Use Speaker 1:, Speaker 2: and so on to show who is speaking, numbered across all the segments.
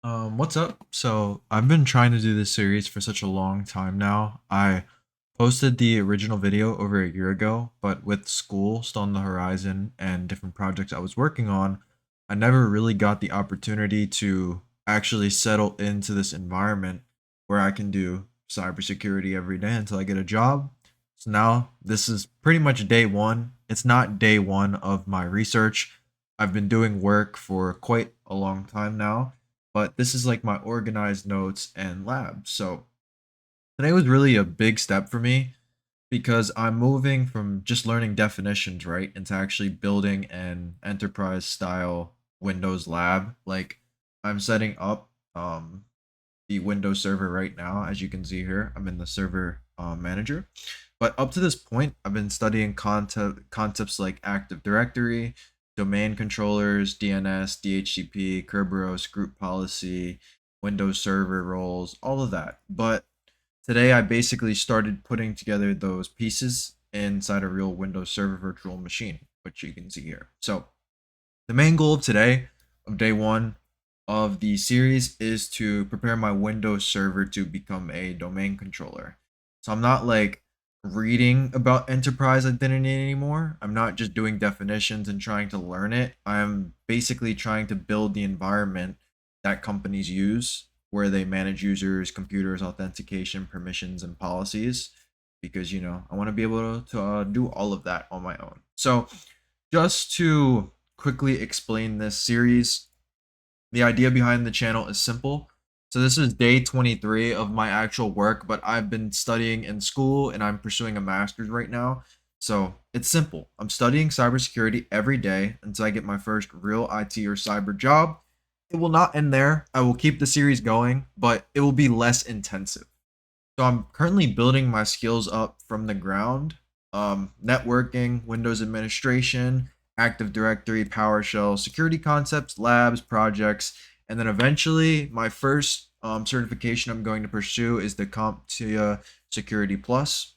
Speaker 1: What's up? So I've been trying to do this series for such a long time now. I posted the original video over a year ago, but with school still on the horizon and different projects I was working on, I never really got the opportunity to actually settle into this environment where I can do cybersecurity every day until I get a job. So now this is pretty much day one. It's not day one of my research. I've been doing work for quite a long time now, but this is like my organized notes and lab. So today was really a big step for me because I'm moving from just learning definitions, right, into actually building an enterprise style Windows lab. Like I'm setting up the Windows server right now. As you can see here, I'm in the server manager. But up to this point, I've been studying concepts like Active Directory, domain controllers, DNS, DHCP, Kerberos, group policy, Windows server roles, all of that. But today I basically started putting together those pieces inside a real Windows server virtual machine, which you can see here. So the main goal of today, of day one of the series, is to prepare my Windows server to become a domain controller. So I'm not like reading about enterprise identity anymore. I'm not just doing definitions and trying to learn it. I'm basically trying to build the environment that companies use where they manage users, computers, authentication, permissions, and policies. Because, I want to be able to do all of that on my own. So, just to quickly explain this series, the idea behind the channel is simple. So this is day 23 of my actual work, but I've been studying in school and I'm pursuing a master's right now. So it's simple. I'm studying cybersecurity every day until I get my first real IT or cyber job. It will not end there. I will keep the series going, but it will be less intensive. So I'm currently building my skills up from the ground. Networking, Windows administration, Active Directory, PowerShell, security concepts, labs, projects, and then eventually my first certification I'm going to pursue is the CompTIA Security Plus.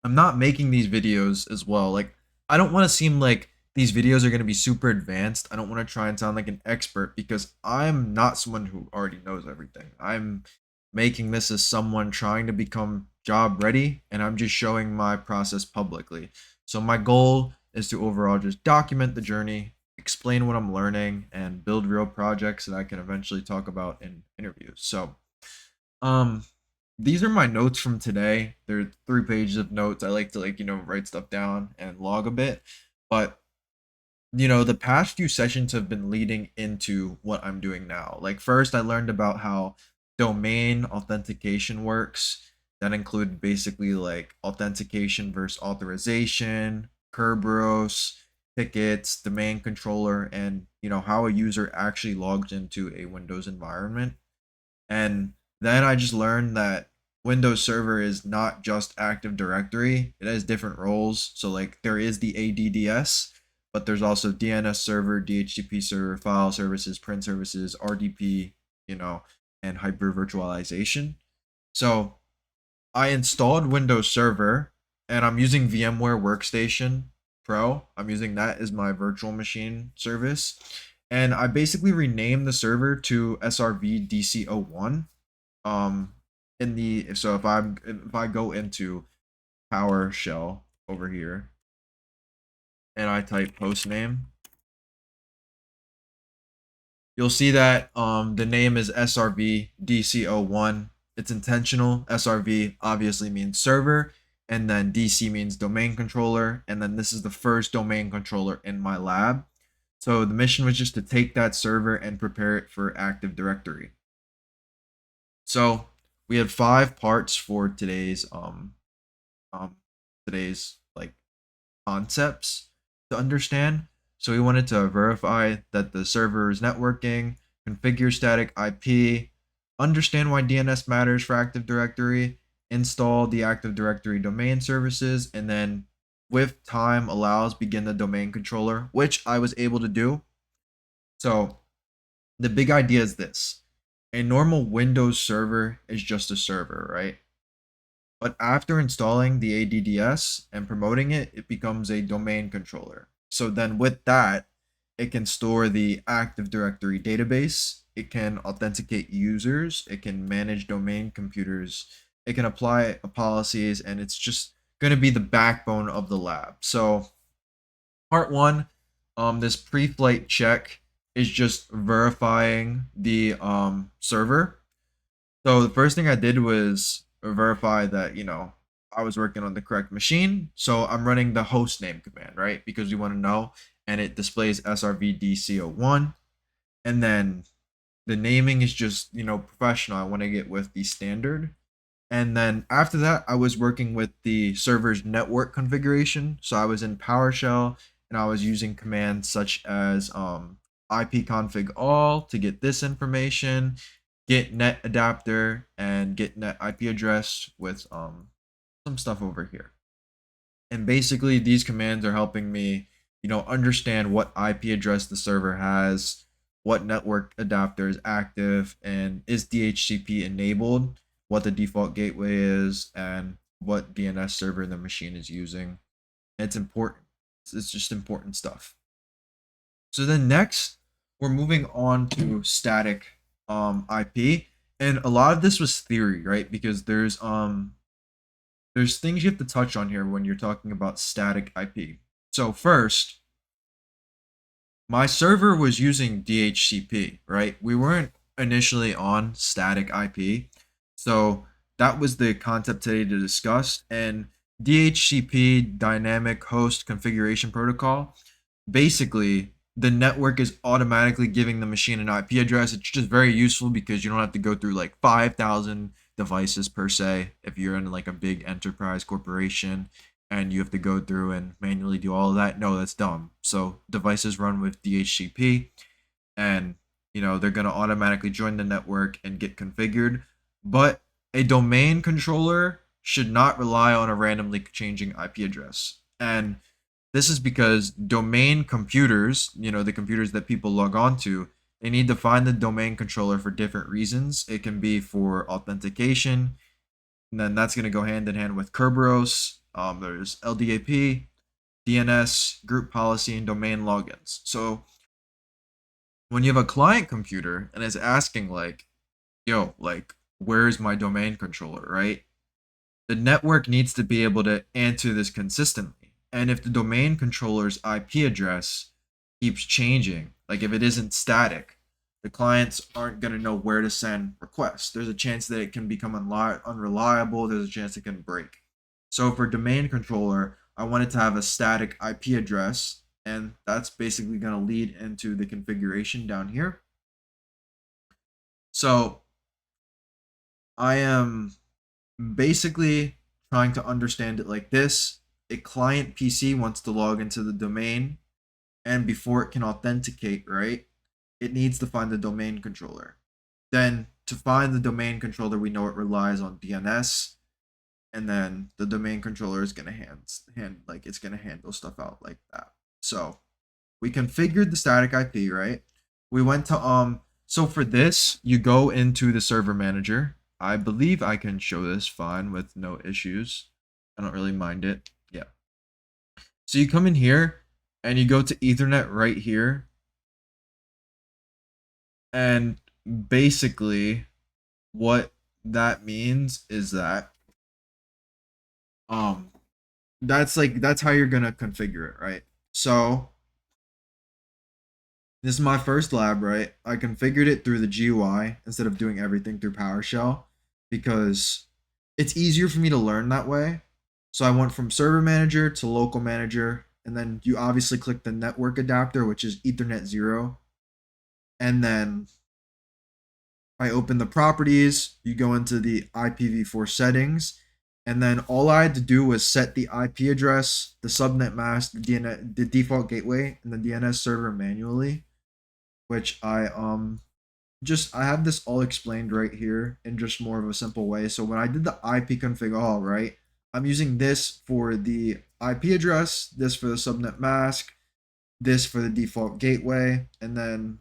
Speaker 1: I'm not making these videos as well. Like, I don't want to seem like these videos are going to be super advanced. I don't want to try and sound like an expert because I'm not someone who already knows everything. I'm making this as someone trying to become job ready, and I'm just showing my process publicly. So my goal is to overall just document the journey, explain what I'm learning, and build real projects that I can eventually talk about in interviews. So, um, these are my notes from today. There are 3 pages of notes. I like to write stuff down and log a bit. But the past few sessions have been leading into what I'm doing now. Like first I learned about how domain authentication works. That included basically like authentication versus authorization, Kerberos, tickets, domain controller, and how a user actually logs into a Windows environment. And then I just learned that Windows Server is not just Active Directory. It has different roles. So like there is the ADDS, but there's also DNS server, DHCP server, file services, print services, RDP, and hyper virtualization. So I installed Windows Server and I'm using VMware Workstation Pro. I'm using that as my virtual machine service. And I basically renamed the server to SRV DC01. Um in the so if I go into PowerShell over here and I type post name, you'll see that the name is SRV DC01. It's intentional. SRV obviously means server, and then DC means domain controller, and then this is the first domain controller in my lab. So the mission was just to take that server and prepare it for Active Directory. So we had 5 parts for um today's like concepts to understand. So we wanted to verify that the server is networking, configure static IP, understand why DNS matters for Active Directory, install the Active Directory domain services, and then with time allows begin the domain controller, which I was able to do. So the big idea is this. A normal Windows server is just a server, right? But after installing the ADDS and promoting it, it becomes a domain controller. So then with that, it can store the Active Directory database. it can authenticate users, it can manage domain computers, it can apply policies, and it's just going to be the backbone of the lab. So part one, this pre-flight check is just verifying the server. So the first thing I did was verify that, I was working on the correct machine. So I'm running the host name command, right? Because we want to know, and it displays SRVDCO1. And then the naming is just, professional. I want to get with the standard. And then after that, I was working with the server's network configuration. So I was in PowerShell and I was using commands such as ipconfig all to get this information, get net adapter, and get net IP address with some stuff over here. And basically, these commands are helping me, understand what IP address the server has, what network adapter is active, and is DHCP enabled, what the default gateway is, and what DNS server the machine is using. It's important. It's just important stuff. So then next, we're moving on to static IP. And a lot of this was theory, right? Because there's things you have to touch on here when you're talking about static IP. So first, my server was using DHCP, right? We weren't initially on static IP. So that was the concept today to discuss. And DHCP, Dynamic Host Configuration Protocol, basically the network is automatically giving the machine an IP address. It's just very useful because you don't have to go through like 5,000 devices per se if you're in like a big enterprise corporation and you have to go through and manually do all of that. No, that's dumb. So devices run with DHCP, and they're going to automatically join the network and get configured. But a domain controller should not rely on a randomly changing IP address. And this is because domain computers, the computers that people log on to, they need to find the domain controller for different reasons. It can be for authentication, and then that's going to go hand in hand with Kerberos. There's LDAP, DNS, group policy, and domain logins. So when you have a client computer and it's asking like, yo, like, where's my domain controller, right? The network needs to be able to answer this consistently. And if the domain controller's IP address keeps changing, like if it isn't static, the clients aren't going to know where to send requests. There's a chance that it can become unreliable. There's a chance it can break. So for domain controller, I wanted to have a static IP address, and that's basically going to lead into the configuration down here. So I am basically trying to understand it like this. A client PC wants to log into the domain, and before it can authenticate, right, it needs to find the domain controller. Then to find the domain controller, we know it relies on DNS, and then the domain controller is gonna it's gonna handle stuff out like that. So we configured the static IP, right? We went to so for this, you go into the server manager. I believe I can show this fine with no issues. I don't really mind it. Yeah. So you come in here and you go to Ethernet right here. And basically what that means is that that's how you're gonna configure it, right? So this is my first lab, right? I configured it through the GUI instead of doing everything through PowerShell because it's easier for me to learn that way. So I went from server manager to local manager, and then you obviously click the network adapter, which is Ethernet 0. And then I open the properties, you go into the IPv4 settings, and then all I had to do was set the IP address, the subnet mask, the default gateway, and the DNS server manually, which I have this all explained right here in just more of a simple way. So when I did the IP config all, right, I'm using this for the IP address, this for the subnet mask, this for the default gateway, and then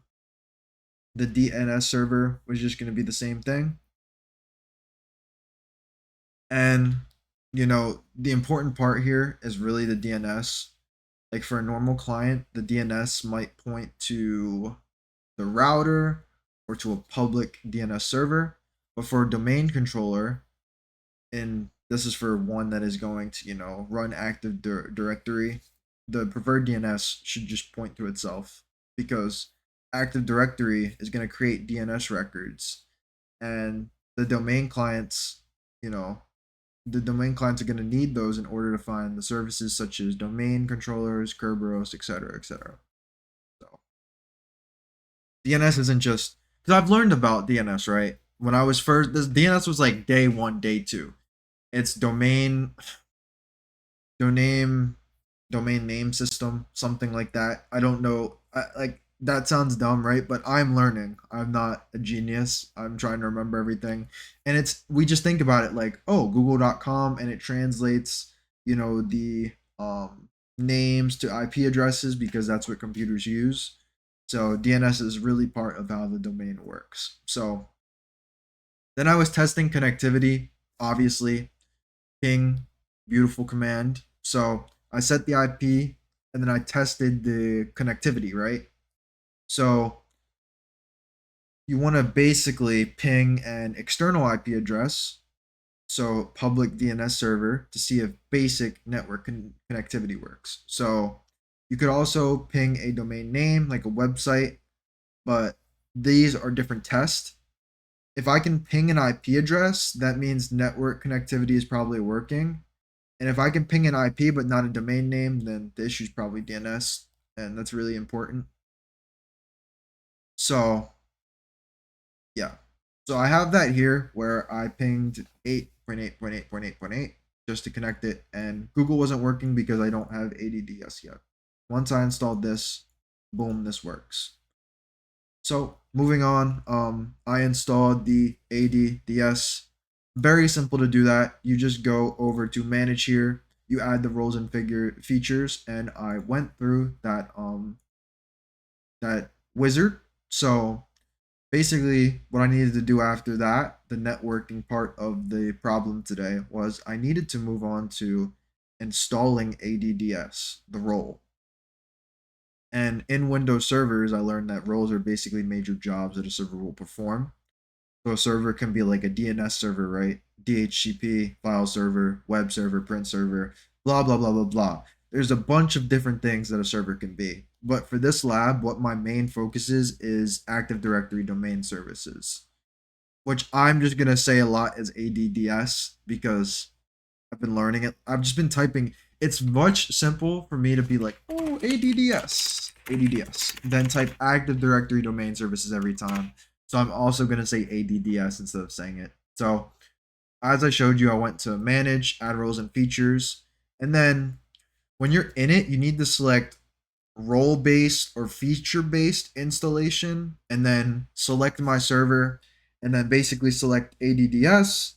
Speaker 1: the DNS server was just going to be the same thing. And the important part here is really the DNS. Like for a normal client, the DNS might point to the router or to a public DNS server. But for a domain controller, and this is for one that is going to, run Active Directory, the preferred DNS should just point to itself, because Active Directory is going to create DNS records, and the domain clients, you know, the domain clients are going to need those in order to find the services such as domain controllers, Kerberos, etc., etc. So DNS isn't just, because I've learned about DNS, right? When I was first, this DNS was like day one, day two. It's domain domain name system, something like that. I don't know. Like that sounds dumb, right? But I'm learning. I'm not a genius. I'm trying to remember everything. And it's, we just think about it like, oh, google.com, and it translates, the names to IP addresses because that's what computers use. So DNS is really part of how the domain works. So then I was testing connectivity, obviously. Ping, beautiful command. So I set the IP and then I tested the connectivity, right? So you want to basically ping an external IP address, so public DNS server, to see if basic network connectivity works. So you could also ping a domain name like a website, but these are different tests. If I can ping an IP address, that means network connectivity is probably working. And if I can ping an IP but not a domain name, then the issue is probably DNS, and that's really important. So yeah, so I have that here where I pinged 8.8.8.8.8 just to connect it, and Google wasn't working because I don't have ADDS yet. Once I installed this, boom, this works. So moving on, I installed the ADDS. Very simple to do that. You just go over to manage here. You add the roles and figure features, and I went through that wizard. So basically, what I needed to do after that, the networking part of the problem today, was I needed to move on to installing ADDS, the role. And in Windows servers, I learned that roles are basically major jobs that a server will perform. So a server can be like a DNS server, right? DHCP, file server, web server, print server, blah, blah, blah, blah, blah. There's a bunch of different things that a server can be. But for this lab, what my main focus is Active Directory domain services, which I'm just going to say a lot is ADDS because I've been learning it. I've just been typing. It's much simple for me to be like, oh, ADDS, then type Active Directory domain services every time. So I'm also going to say ADDS instead of saying it. So as I showed you, I went to manage, add roles and features. And then when you're in it, you need to select role-based or feature-based installation, and then select my server, and then basically select ADDS.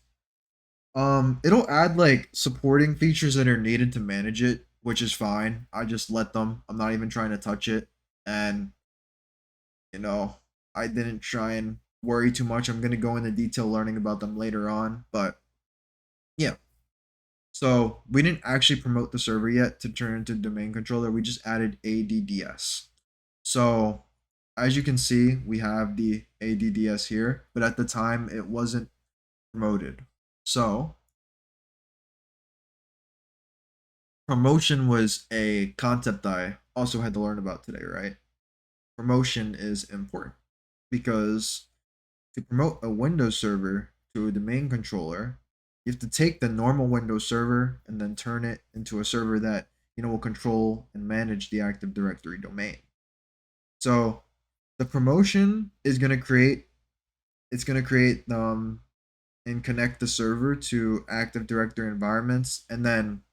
Speaker 1: It'll add like supporting features that are needed to manage it, which is fine. I just let them. I'm not even trying to touch it. And you know, I didn't try and worry too much. I'm gonna go into detail learning about them later on. But yeah. So we didn't actually promote the server yet to turn into domain controller. We just added ADDS. So as you can see, we have the ADDS here, but at the time it wasn't promoted. So promotion was a concept I also had to learn about today, right? Promotion is important because to promote a Windows server to a domain controller, you have to take the normal Windows server and then turn it into a server that will control and manage the Active Directory domain. So the promotion is going to create and connect the server to Active Directory environments, and then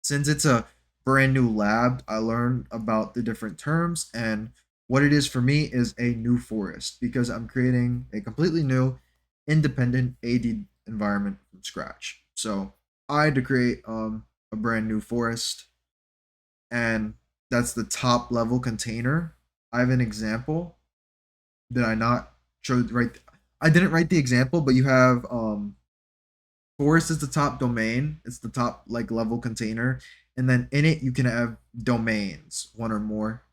Speaker 1: since it's a brand new lab, I learned about the different terms, and what it is for me is a new forest because I'm creating a completely new independent AD environment from scratch. So I had to create a brand new forest, and that's the top level container. I have an example. Did I not show right? I didn't write the example, but you have forest is the top domain. It's the top like level container, and then in it you can have domains, one or more.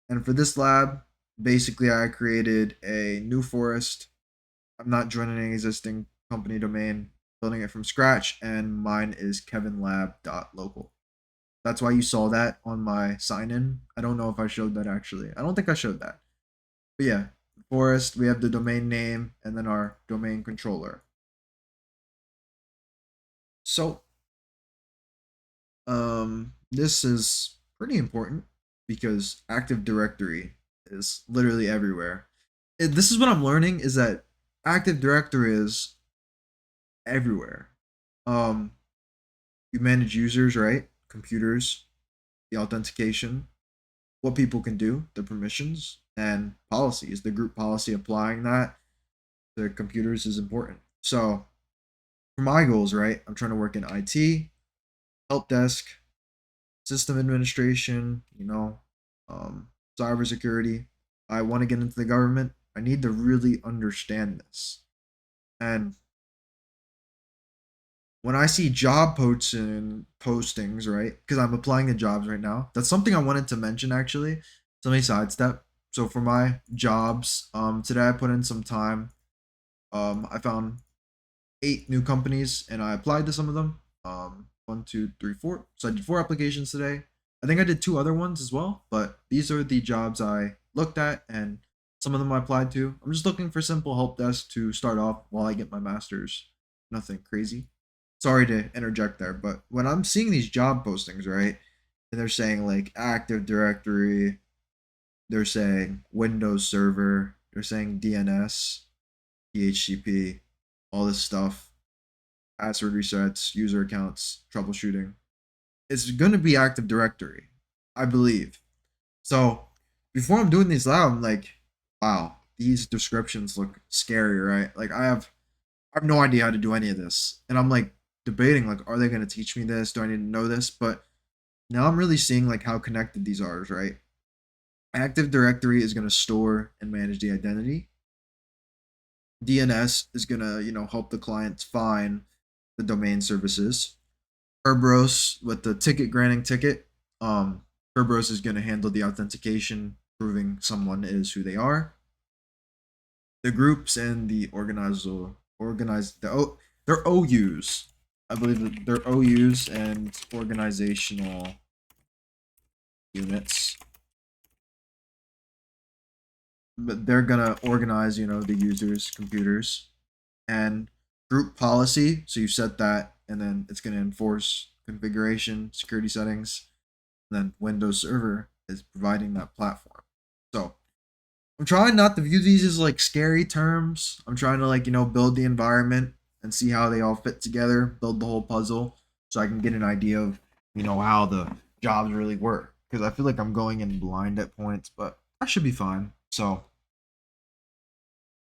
Speaker 1: And for this lab, Basically, I created a new forest. I'm not joining an existing company domain, building it from scratch, and mine is kevinlab.local. That's why you saw that on my sign in. I don't know if I showed that actually. I don't think I showed that. But yeah, forest, we have the domain name and then our domain controller. So, this is pretty important because Active Directory is literally everywhere. This is what I'm learning is that Active Directory is everywhere. Um, you manage users, right? Computers, the authentication, what people can do, the permissions, and policies. The group policy applying that to computers is important. So for my goals, right, I'm trying to work in IT, help desk, system administration, um, cybersecurity. I want to get into the government. I need to really understand this. And when I see job posts and postings, right? Because I'm applying to jobs right now. That's something I wanted to mention actually. So let me sidestep. So for my jobs, today I put in some time. I found 8 new companies and I applied to some of them. One, two, three, four. So I did 4 applications today. I think I did 2 other ones as well, but these are the jobs I looked at and some of them I applied to. I'm just looking for simple help desk to start off while I get my master's. Nothing crazy. Sorry to interject there, but when I'm seeing these job postings, right, and they're saying like Active Directory, they're saying Windows Server, they're saying DNS, DHCP, all this stuff, password resets, user accounts, troubleshooting. It's going to be Active Directory, I believe. So before I'm doing these loud, I'm like, wow, these descriptions look scary, right? Like I have no idea how to do any of this, and I'm like debating like, are they going to teach me this? Do I need to know this? But now I'm really seeing like how connected these are, right? Active Directory is going to store and manage the identity. DNS is going to, help the clients find the domain services. Kerberos with the ticket granting ticket. Um, Kerberos is going to handle the authentication, proving someone is who they are. The groups and the organized they're OUs. I believe that they're OUs and organizational units, but they're gonna organize, the users' computers and group policy. So you set that, and then it's gonna enforce configuration, security settings. And then Windows Server is providing that platform. So I'm trying not to view these as like scary terms. I'm trying to like, build the environment and see how they all fit together, build the whole puzzle so I can get an idea of, how the jobs really work. Because I feel like I'm going in blind at points, but I should be fine. So,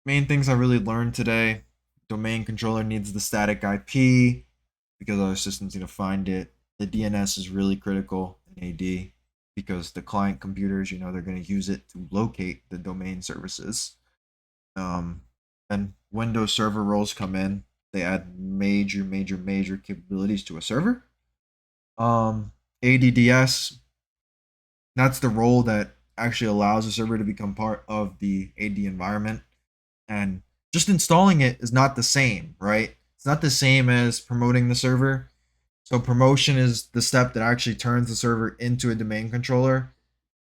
Speaker 1: main things I really learned today: domain controller needs the static IP because other systems need to find it. The DNS is really critical in AD because the client computers, they're going to use it to locate the domain services. Um, and Windows Server roles come in. They add major, major, major capabilities to a server. Um, ADDS, that's the role that actually allows a server to become part of the AD environment. And just installing it is not the same, right? It's not the same as promoting the server. So promotion is the step that actually turns the server into a domain controller.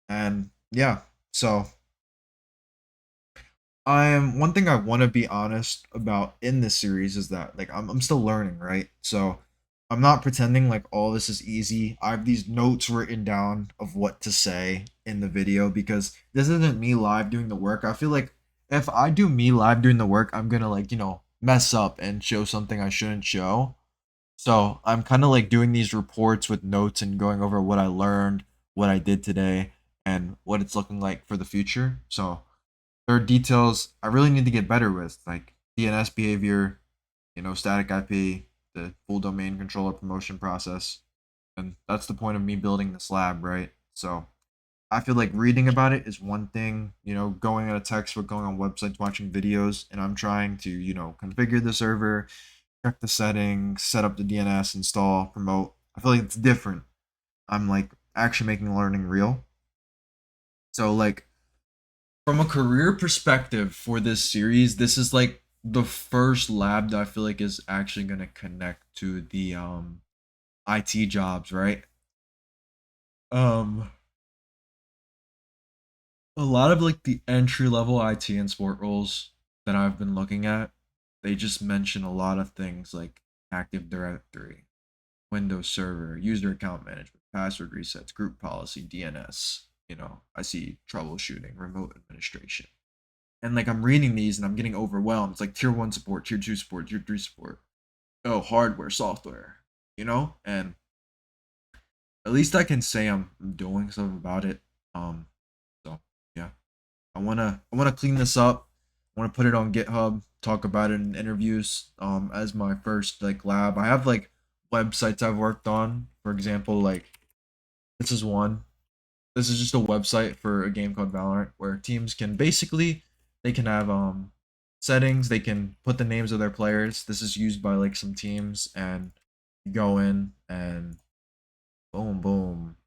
Speaker 1: And yeah, so I'm one thing I want to be honest about in this series is that like I'm still learning, right? So I'm not pretending like all this is easy. I have these notes written down of what to say in the video because this isn't me live doing the work. I feel like if I do me live doing the work, I'm gonna like, mess up and show something I shouldn't show. So I'm kind of like doing these reports with notes and going over what I learned, what I did today, and what it's looking like for the future. So there are details I really need to get better with, like DNS behavior, static IP, the full domain controller promotion process. And that's the point of me building this lab, right? So I feel like reading about it is one thing, going on a textbook, going on websites, watching videos, and I'm trying to, configure the server, check the settings, set up the DNS, install, promote. I feel like it's different. I'm like actually making learning real. So like From a career perspective for this series, this is like the first lab that I feel like is actually going to connect to the IT jobs, right? Um a lot of like the entry level IT and support roles that I've been looking at, they just mention a lot of things like Active Directory, Windows Server, user account management, password resets, group policy, DNS. I see troubleshooting, remote administration. And like I'm reading these and I'm getting overwhelmed. It's like tier one support, tier two support, tier three support. Oh, hardware, software, and at least I can say I'm doing something about it. So yeah. I wanna clean this up. I wanna put it on GitHub, talk about it in interviews, as my first like lab. I have like websites I've worked on. For example, like this is one. This is just a website for a game called Valorant where teams can basically they can have settings, they can put the names of their players. This is used by like some teams and you go in and boom boom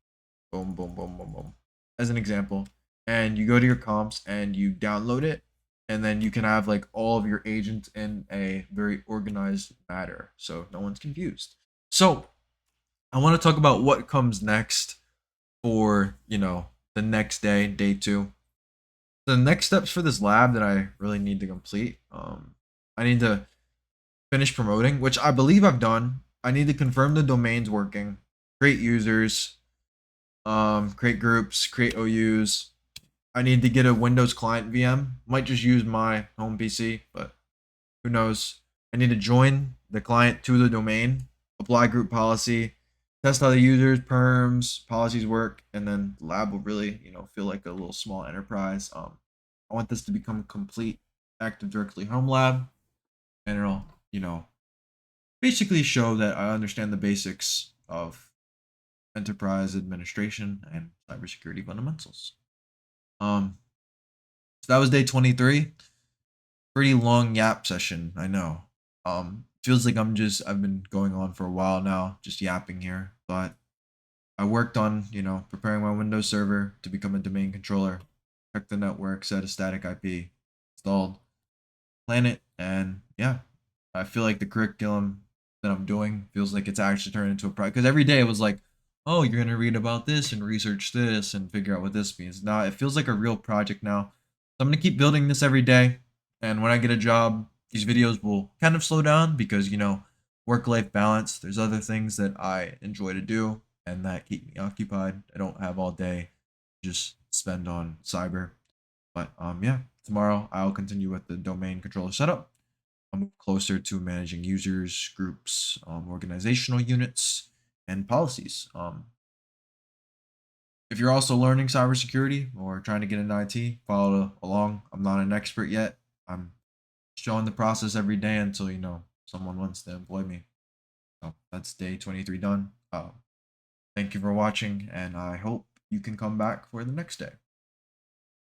Speaker 1: boom boom boom boom boom as an example, and you go to your comps and you download it, and then you can have like all of your agents in a very organized manner so no one's confused. So I want to talk about what comes next for the next day, day two. The next steps for this lab that I really need to complete, I need to finish promoting, which I believe I've done. I need to confirm the domain's working, create users, create groups, create OUs. I need to get a Windows client VM. Might just use my home PC, but who knows? I need to join the client to the domain, apply group policy, test how the users, perms, policies work, and then the lab will really, feel like a little small enterprise. I want this to become a complete Active Directly home lab, and it'll, basically show that I understand the basics of enterprise administration and cybersecurity fundamentals. Um, so that was day 23. Pretty long yap session, I know. Feels like I've been going on for a while now, just yapping here. But I worked on, preparing my Windows server to become a domain controller, check the network, set a static IP, installed, plan it, and yeah, I feel like the curriculum that I'm doing feels like it's actually turned into a project. Because every day it was like, oh, you're gonna read about this and research this and figure out what this means. Now it feels like a real project now. So I'm gonna keep building this every day. And when I get a job, these videos will kind of slow down because work-life balance. There's other things that I enjoy to do and that keep me occupied. I don't have all day to just spend on cyber. But yeah, tomorrow I'll continue with the domain controller setup. I'll move closer to managing users, groups, organizational units, and policies. If you're also learning cybersecurity or trying to get into IT, follow along. I'm not an expert yet. I'm showing the process every day until someone wants to employ me. So that's day 23 done. Thank you for watching, and I hope you can come back for the next day.